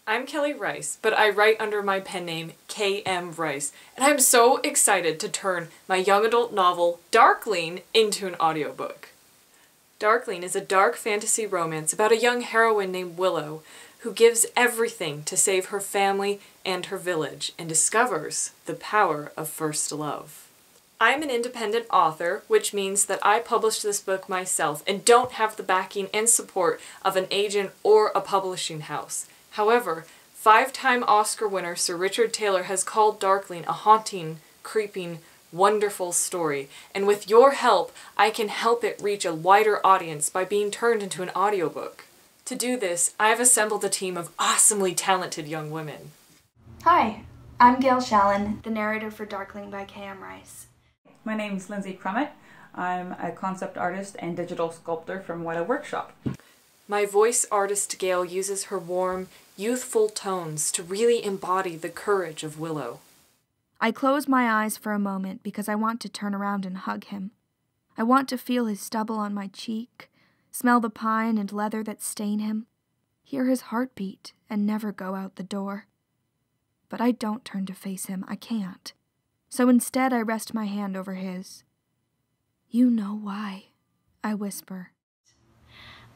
I'm Kelly Rice, but I write under my pen name K.M. Rice, and I'm so excited to turn my young adult novel, Darkling, into an audiobook. Darkling is a dark fantasy romance about a young heroine named Willow who gives everything to save her family and her village and discovers the power of first love. I'm an independent author, which means that I published this book myself and don't have the backing and support of an agent or a publishing house. However, 5-time Oscar winner Sir Richard Taylor has called Darkling a haunting, creeping, wonderful story, and with your help, I can help it reach a wider audience by being turned into an audiobook. To do this, I have assembled a team of awesomely talented young women. Hi, I'm Gail Shallon, the narrator for Darkling by K.M. Rice. My name is Lindsay Crummett. I'm a concept artist and digital sculptor from Weta Workshop. My voice artist Gail uses her warm, youthful tones to really embody the courage of Willow. I close my eyes for a moment because I want to turn around and hug him. I want to feel his stubble on my cheek, smell the pine and leather that stain him, hear his heartbeat, and never go out the door. But I don't turn to face him, I can't. So instead I rest my hand over his. You know why, I whisper.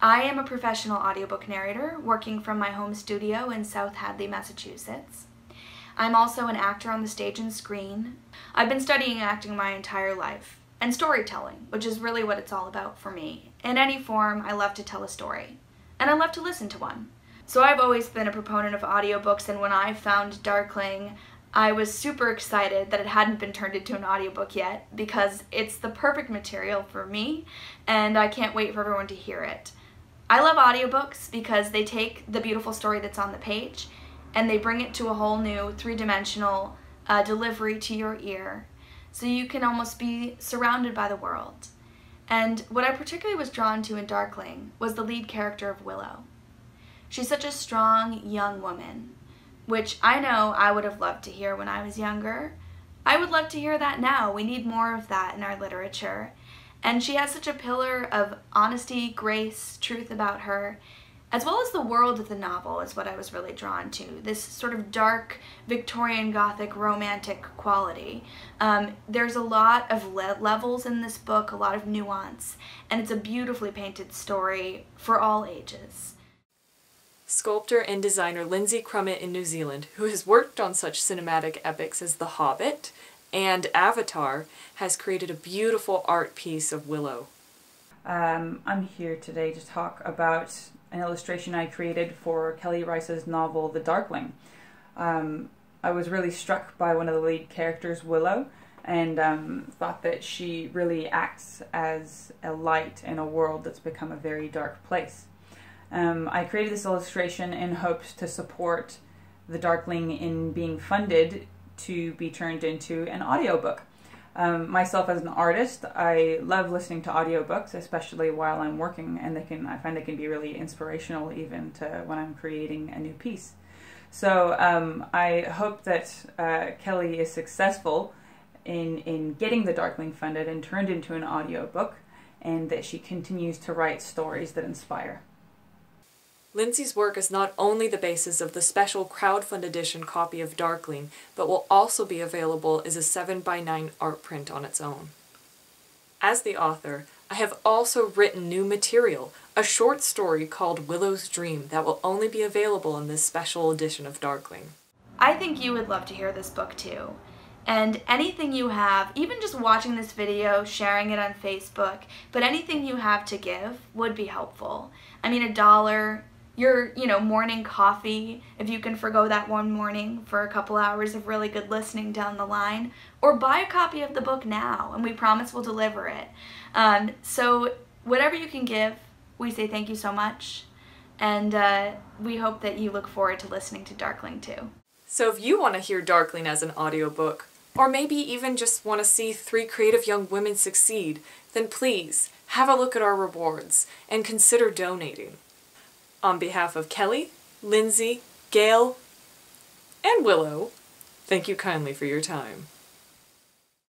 I am a professional audiobook narrator working from my home studio in South Hadley, Massachusetts. I'm also an actor on the stage and screen. I've been studying acting my entire life, and storytelling, which is really what it's all about for me. In any form, I love to tell a story, and I love to listen to one. So I've always been a proponent of audiobooks, and when I found Darkling, I was super excited that it hadn't been turned into an audiobook yet, because it's the perfect material for me, and I can't wait for everyone to hear it. I love audiobooks because they take the beautiful story that's on the page and they bring it to a whole new three-dimensional delivery to your ear, so you can almost be surrounded by the world. And what I particularly was drawn to in Darkling was the lead character of Willow. She's such a strong young woman, which I know I would have loved to hear when I was younger. I would love to hear that now. We need more of that in our literature. And she has such a pillar of honesty, grace, truth about her, as well as the world of the novel is what I was really drawn to. This sort of dark, Victorian Gothic, romantic quality. There's a lot of levels in this book, a lot of nuance, and it's a beautifully painted story for all ages. Sculptor and designer Lindsay Crummett in New Zealand, who has worked on such cinematic epics as The Hobbit and Avatar, has created a beautiful art piece of Willow. I'm here today to talk about an illustration I created for Kelly Rice's novel, The Darkling. I was really struck by one of the lead characters, Willow, and thought that she really acts as a light in a world that's become a very dark place. I created this illustration in hopes to support The Darkling in being funded to be turned into an audiobook. Myself as an artist, I love listening to audiobooks, especially while I'm working, and I find they can be really inspirational even to when I'm creating a new piece. So I hope that Kelly is successful in getting The Darkling funded and turned into an audiobook, and that she continues to write stories that inspire. Lindsay's work is not only the basis of the special crowdfund edition copy of Darkling, but will also be available as a 7x9 art print on its own. As the author, I have also written new material, a short story called Willow's Dream that will only be available in this special edition of Darkling. I think you would love to hear this book too. And anything you have, even just watching this video, sharing it on Facebook, but anything you have to give would be helpful. I mean, $1, your, morning coffee, if you can forgo that one morning for a couple hours of really good listening down the line, or buy a copy of the book now, and we promise we'll deliver it. So whatever you can give, we say thank you so much, and we hope that you look forward to listening to Darkling too. So if you want to hear Darkling as an audiobook, or maybe even just want to see 3 creative young women succeed, then please have a look at our rewards and consider donating. On behalf of Kelly, Lindsay, Gail, and Willow, thank you kindly for your time.